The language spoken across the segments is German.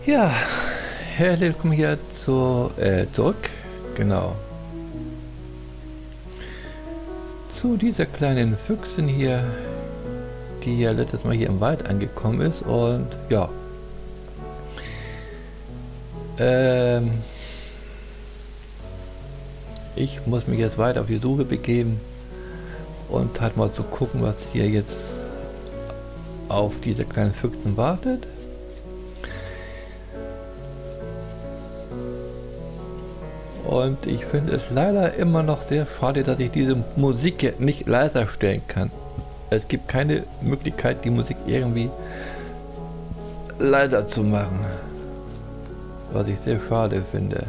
Ja, herzlich willkommen hier zurück, genau, zu dieser kleinen Füchsin hier, die ja letztes Mal hier im Wald angekommen ist und ja, ähm, ich muss mich jetzt weiter auf die Suche begeben und halt mal zu gucken, was hier jetzt auf diese kleinen Füchsen wartet. Und ich finde es leider immer noch sehr schade, dass ich diese Musik jetzt nicht leiser stellen kann. Es gibt keine Möglichkeit, die Musik irgendwie leiser zu machen. Was ich sehr schade finde.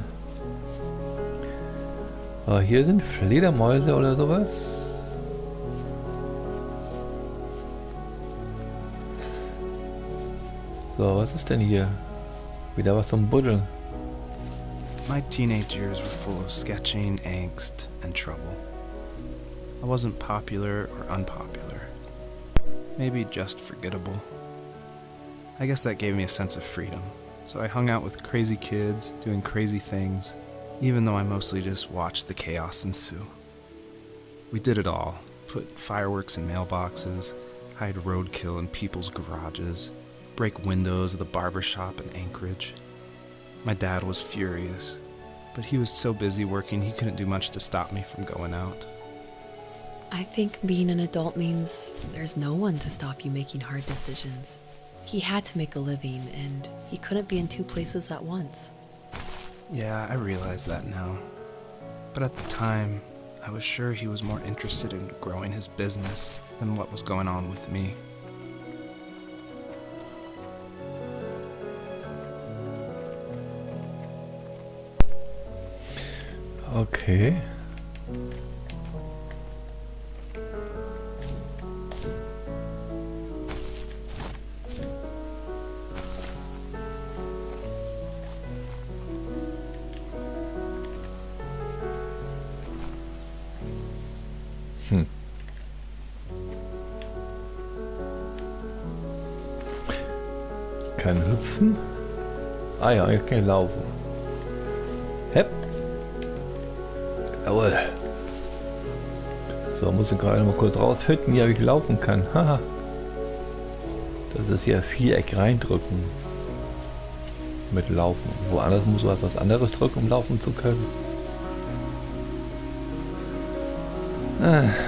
Aber hier sind Fledermäuse oder sowas. So, was ist denn hier? Wieder was zum Buddeln. My teenage years were full of sketching, angst, and trouble. I wasn't popular or unpopular. Maybe just forgettable. I guess that gave me a sense of freedom. So I hung out with crazy kids, doing crazy things, even though I mostly just watched the chaos ensue. We did it all. Put fireworks in mailboxes, hide roadkill in people's garages, break windows of the barber shop in Anchorage. My dad was furious, but he was so busy working he couldn't do much to stop me from going out. I think being an adult means there's no one to stop you making hard decisions. He had to make a living, and he couldn't be in two places at once. Yeah, I realize that now. But at the time, I was sure he was more interested in growing his business than what was going on with me. Okay. Ich kann hüpfen. Ah ja, ich kann laufen. Hepp. Jawohl. So, muss ich gerade noch mal kurz rausfinden, wie ich laufen kann. Haha. Das ist hier Viereck reindrücken. Mit Laufen. Woanders muss man etwas anderes drücken, um laufen zu können.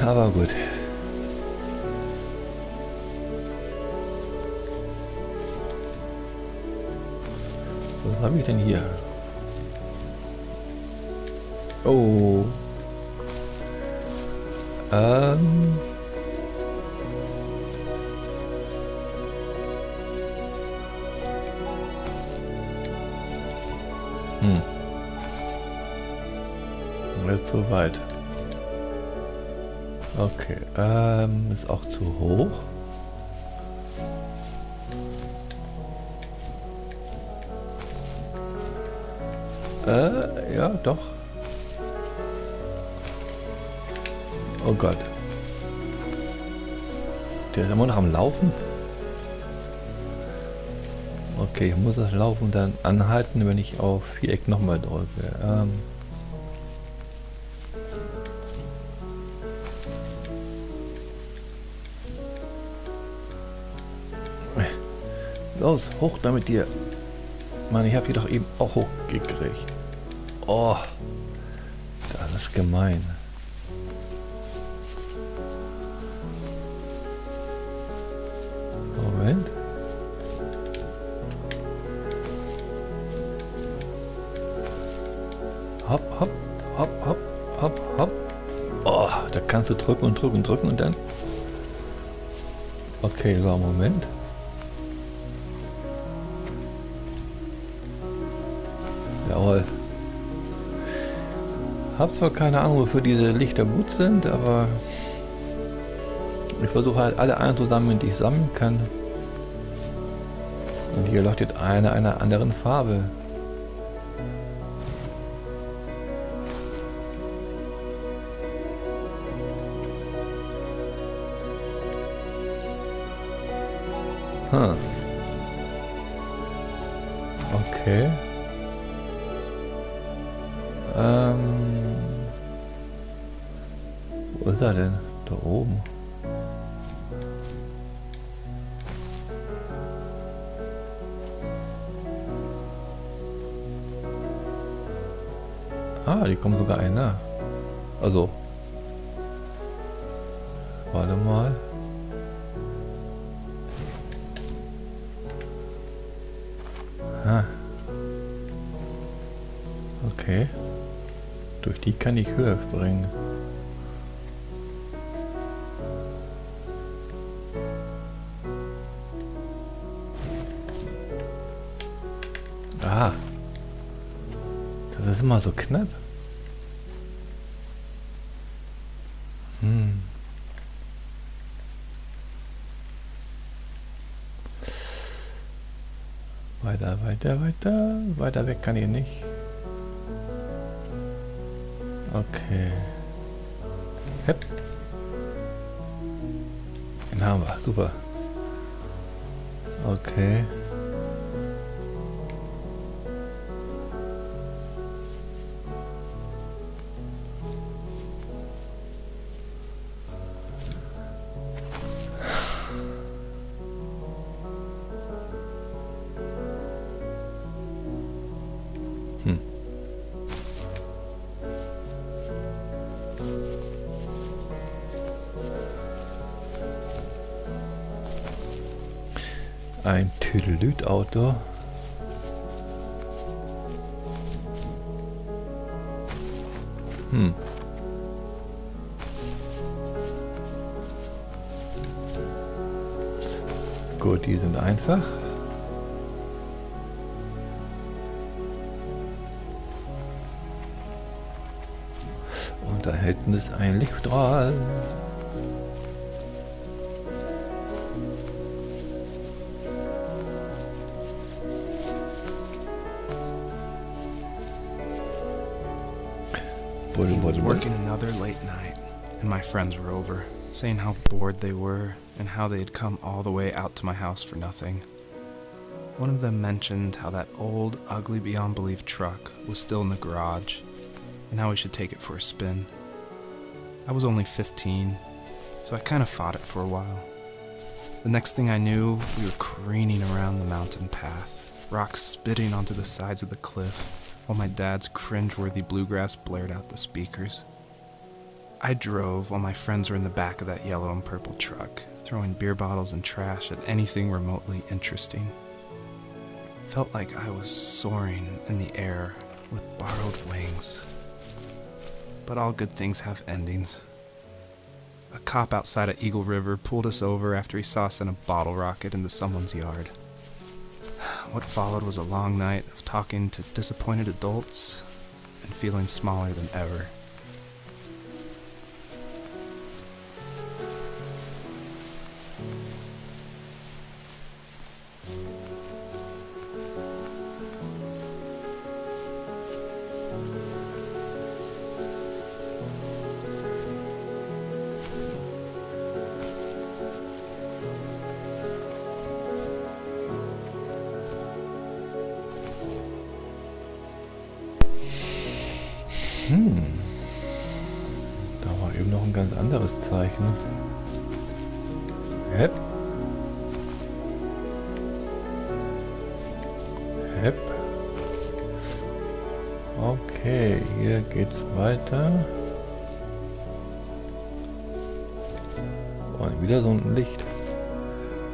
Aber gut. Was habe ich denn hier? Oh. Jetzt so weit. Okay, ist auch zu hoch. Ja, doch. Oh Gott. Der ist immer noch am Laufen. Okay, ich muss das Laufen dann anhalten, wenn ich auf Viereck nochmal drücke. Los, hoch damit dir. Mann, ich habe die doch eben auch hochgekriegt. Oh, das ist gemein. Moment. Hopp, hopp, hopp, hopp, hopp, hopp. Oh, da kannst du drücken und drücken und drücken und dann... Okay, so, Moment. Jawohl. Hab zwar keine Ahnung, wofür diese Lichter gut sind, aber ich versuche halt alle einzusammeln, die ich sammeln kann. Und hier leuchtet eine einer anderen Farbe. Okay. Wo ist er denn? Da oben. Ah, die kommen sogar ein nah. Also. Warte mal. Ah. Okay. Durch die kann ich höher springen. Ah. Das ist immer so knapp. Weiter, weiter, weiter. Weiter weg kann ich nicht. Okay. Hepp. Den haben wir. Super. Okay. Ein Tüdelüt-Auto. Gut, die sind einfach. Und da hinten ist ein Lichtstrahl. Working another late night, and my friends were over, saying how bored they were and how they had come all the way out to my house for nothing. One of them mentioned how that old, ugly beyond belief truck was still in the garage, and how we should take it for a spin. I was only 15, so I kind of fought it for a while. The next thing I knew, we were careening around the mountain path, rocks spitting onto the sides of the cliff, while my dad's cringeworthy bluegrass blared out the speakers. I drove while my friends were in the back of that yellow and purple truck, throwing beer bottles and trash at anything remotely interesting. Felt like I was soaring in the air with borrowed wings. But all good things have endings. A cop outside of Eagle River pulled us over after he saw us in a bottle rocket into someone's yard. What followed was a long night of talking to disappointed adults and feeling smaller than ever. Da war eben noch ein ganz anderes Zeichen. Hepp. Hepp. Okay, hier geht's weiter. Und wieder so ein Licht.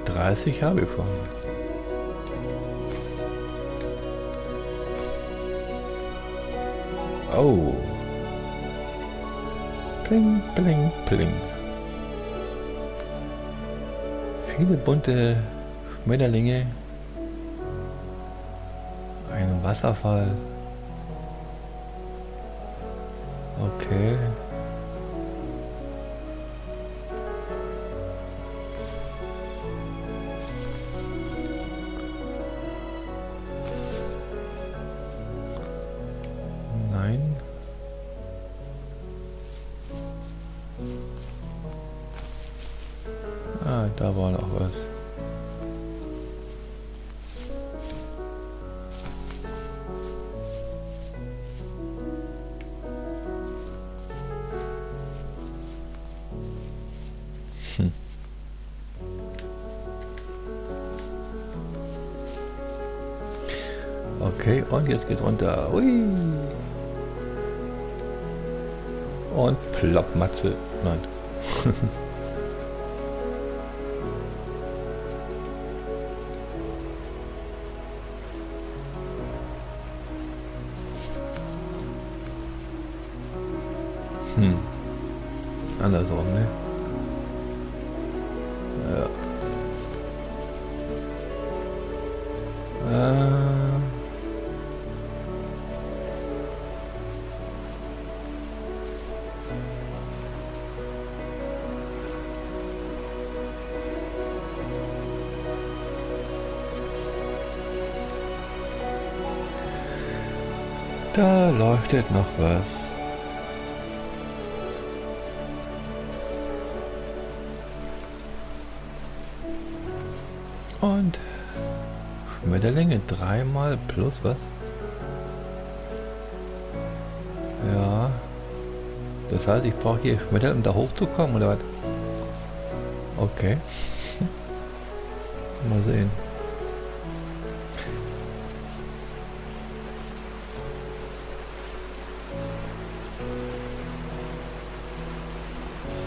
30 habe ich schon. Oh. Pling, pling, pling. Viele bunte Schmetterlinge. Ein Wasserfall. Okay. Nein. Ah, da war noch was. Okay, und jetzt geht's runter. Ui. Und plopp, Matze. Nein. Andersrum, ne? Ja. Da leuchtet noch was. Und Schmetterlinge dreimal plus was? Ja. Das heißt, ich brauche hier Schmetterlinge, um da hochzukommen, oder was? Okay. Mal sehen.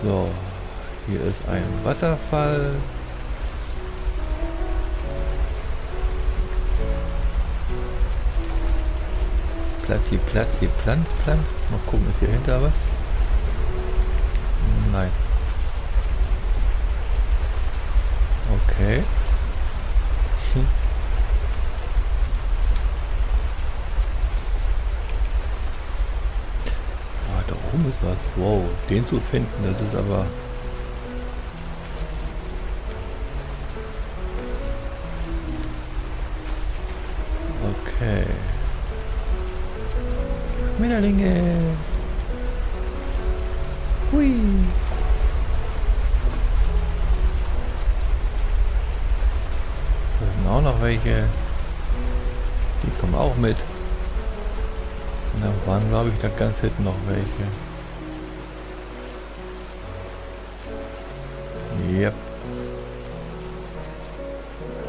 So, hier ist ein Wasserfall. Platzi, plant. Mal gucken, ist hier hinter was? Nein. Okay. Ah, da oben ist was. Wow, den zu finden, das ist aber... Okay. Schmetterlinge. Hui. Da sind auch noch welche. Die kommen auch mit. Und da waren, glaube ich, da ganz hinten noch welche. Yep.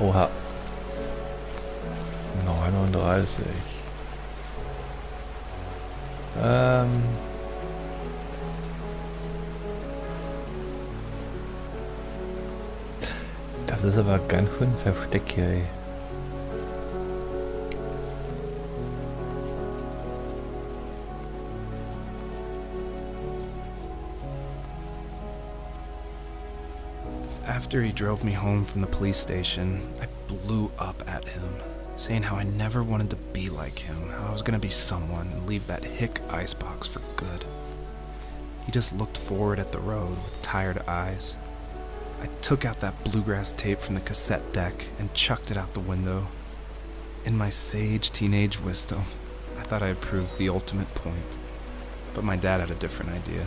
Oha. 39. Das ist aber ganz schön Versteck hier, ey. After he drove me home from the police station, I blew up at him, saying how I never wanted to be like him, how I was gonna be someone and leave that hick icebox for good. He just looked forward at the road with tired eyes. I took out that bluegrass tape from the cassette deck and chucked it out the window. In my sage teenage wisdom, I thought I had proved the ultimate point. But my dad had a different idea.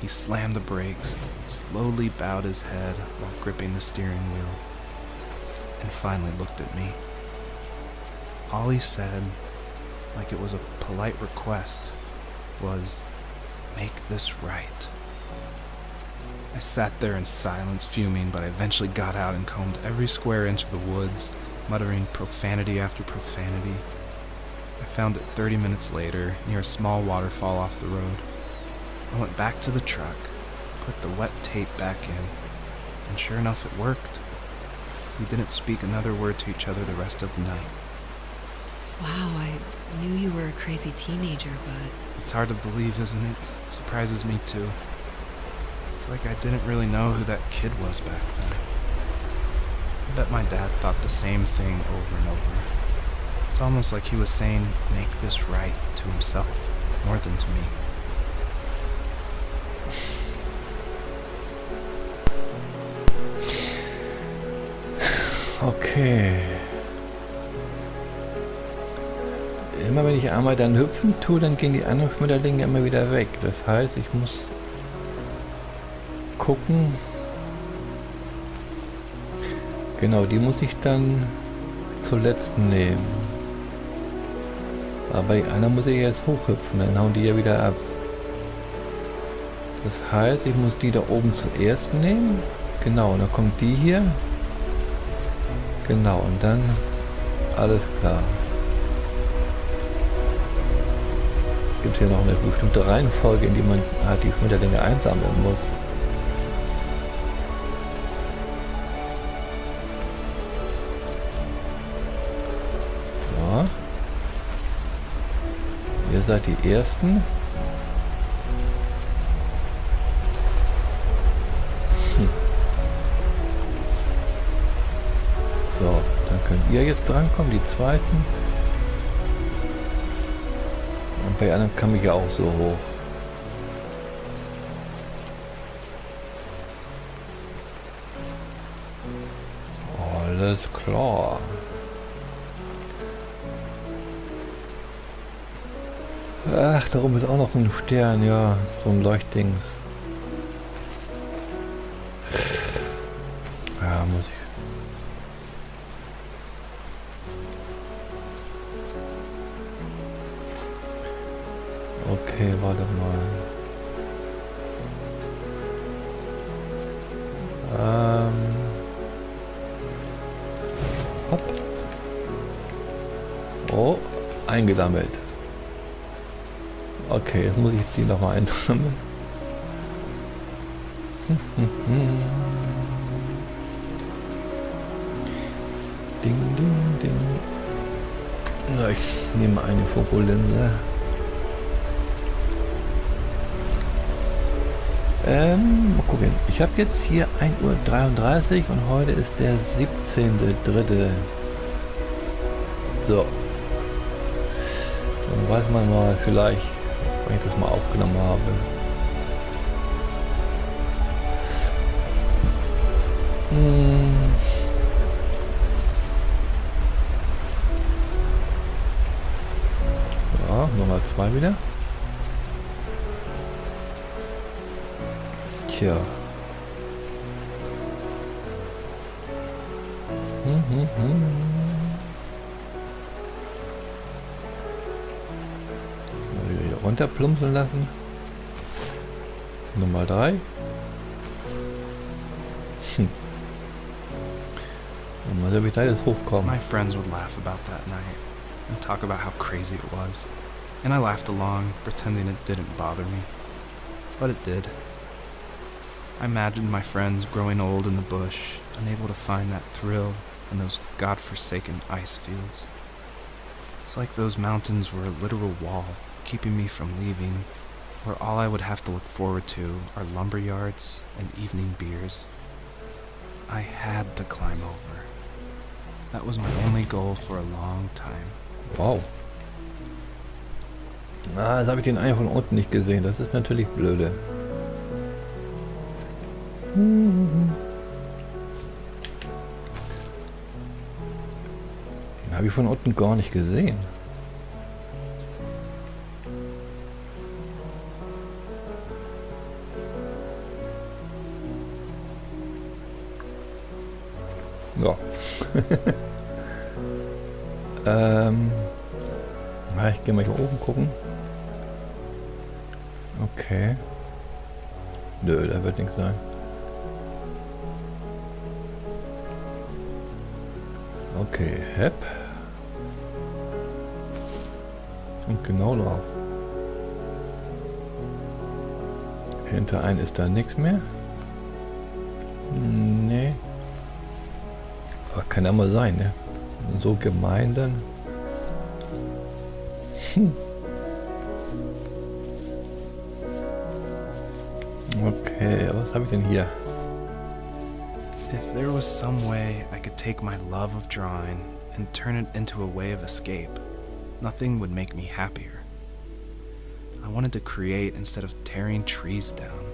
He slammed the brakes, slowly bowed his head while gripping the steering wheel, and finally looked at me. All he said, like it was a polite request, was, "Make this right." I sat there in silence, fuming, but I eventually got out and combed every square inch of the woods, muttering profanity after profanity. I found it 30 minutes later, near a small waterfall off the road. I went back to the truck, put the wet tape back in, and sure enough it worked. We didn't speak another word to each other the rest of the night. Wow, I knew you were a crazy teenager, but... It's hard to believe, isn't it? It surprises me too. It's like I didn't really know who that kid was back then. I bet my dad thought the same thing over and over. It's almost like he was saying, "Make this right," to himself, more than to me. Okay. Immer wenn ich einmal dann hüpfen tue, dann gehen die anderen Schmetterlinge immer wieder weg. Das heißt, ich muss gucken. Genau, die muss ich dann zuletzt nehmen. Aber die anderen muss ich jetzt hochhüpfen, dann hauen die ja wieder ab. Das heißt, ich muss die da oben zuerst nehmen. Genau, und dann kommt die hier. Genau, und dann alles klar. gibt es ja noch eine bestimmte Reihenfolge, in die man halt die Schmetterlinge einsammeln muss. So. Ihr seid die Ersten. So, dann könnt ihr jetzt drankommen, die Zweiten. Und bei anderen kam ich ja auch so hoch. Alles klar. Ach, darum ist auch noch ein Stern, ja, so ein Leuchtdings. Ja, muss ich. Okay, warte mal. Hopp. Oh, eingesammelt. Okay, jetzt muss ich die nochmal einsammeln. Ding, ding, ding. So, ich nehme eine Fotolinse. Mal gucken. Ich habe jetzt hier 1:33 Uhr und heute ist der 17.3. So. Dann weiß man mal vielleicht, wenn ich das mal aufgenommen habe. Ja, Nummer 2 wieder. Tja. Mal wieder runterplumpsen lassen. Nummer 3. Und mal sehen, wie da jetzt hochkommen. My friends would laugh about that night and talk about how crazy it was. And I laughed along, pretending it didn't bother me. But it did. I imagined my friends growing old in the bush, unable to find that thrill in those godforsaken ice fields. It's like those mountains were a literal wall, keeping me from leaving, where all I would have to look forward to are lumber yards and evening beers. I had to climb over. That was my only goal for a long time. Wow. Na, jetzt habe ich den einen von unten nicht gesehen. Das ist natürlich blöde. Den habe ich von unten gar nicht gesehen. Ja. Ich gehe mal hier oben gucken. Okay. Nö, da wird nichts sein. Okay, Hep. Und genau drauf. Hinter einen ist da nichts mehr. Nee. Aber kann ja mal sein, ne? So gemein dann. Okay, was habe ich denn hier? If there was some way I could take my love of drawing and turn it into a way of escape, nothing would make me happier. I wanted to create instead of tearing trees down.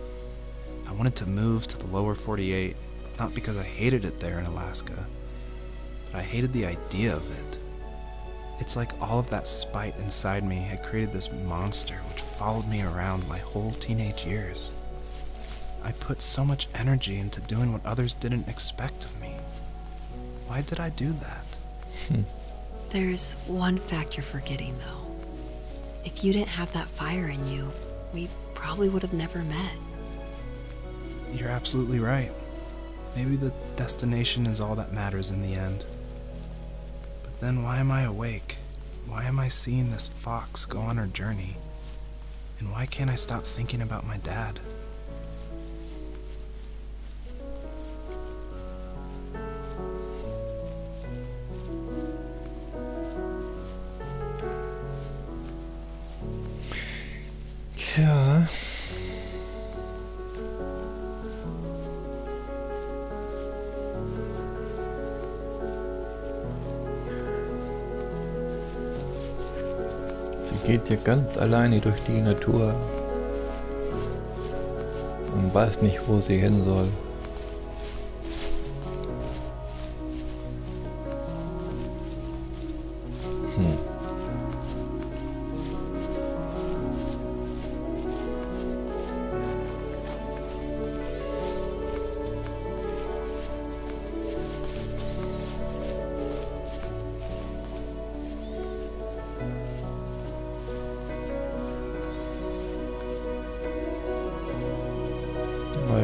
I wanted to move to the lower 48, not because I hated it there in Alaska, but I hated the idea of it. It's like all of that spite inside me had created this monster which followed me around my whole teenage years. I put so much energy into doing what others didn't expect of me. Why did I do that? There's one fact you're forgetting, though. If you didn't have that fire in you, we probably would have never met. You're absolutely right. Maybe the destination is all that matters in the end. But then why am I awake? Why am I seeing this fox go on her journey? And why can't I stop thinking about my dad? Ja. Sie geht hier ganz alleine durch die Natur und weiß nicht, wo sie hin soll.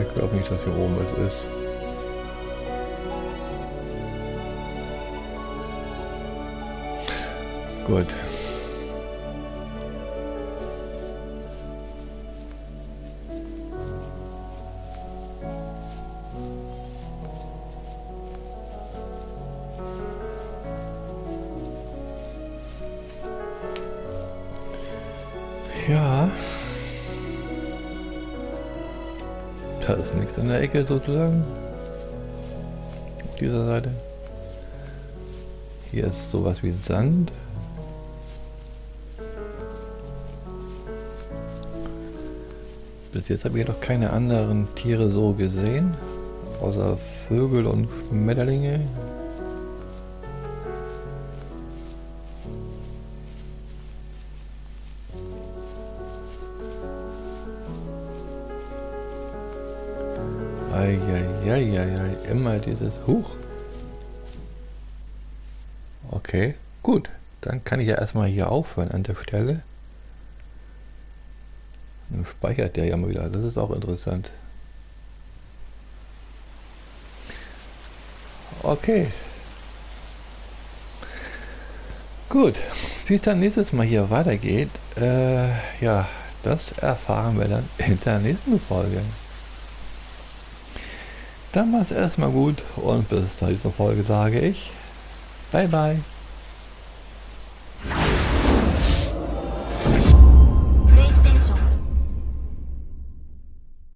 Ich glaube nicht, dass hier oben es ist. Gut. Ja. Da ist nichts in der Ecke sozusagen. Auf dieser Seite. Hier ist sowas wie Sand. Bis jetzt habe ich noch keine anderen Tiere so gesehen. Außer Vögel und Schmetterlinge. Eieieiei, immer dieses Huch. Okay, gut. Dann kann ich ja erstmal hier aufhören an der Stelle. Dann speichert der ja mal wieder. Das ist auch interessant. Okay. Gut. Wie es dann nächstes Mal hier weitergeht, ja, das erfahren wir dann in der nächsten Folge. Dann war es erstmal gut und bis zur nächsten Folge sage ich bye bye.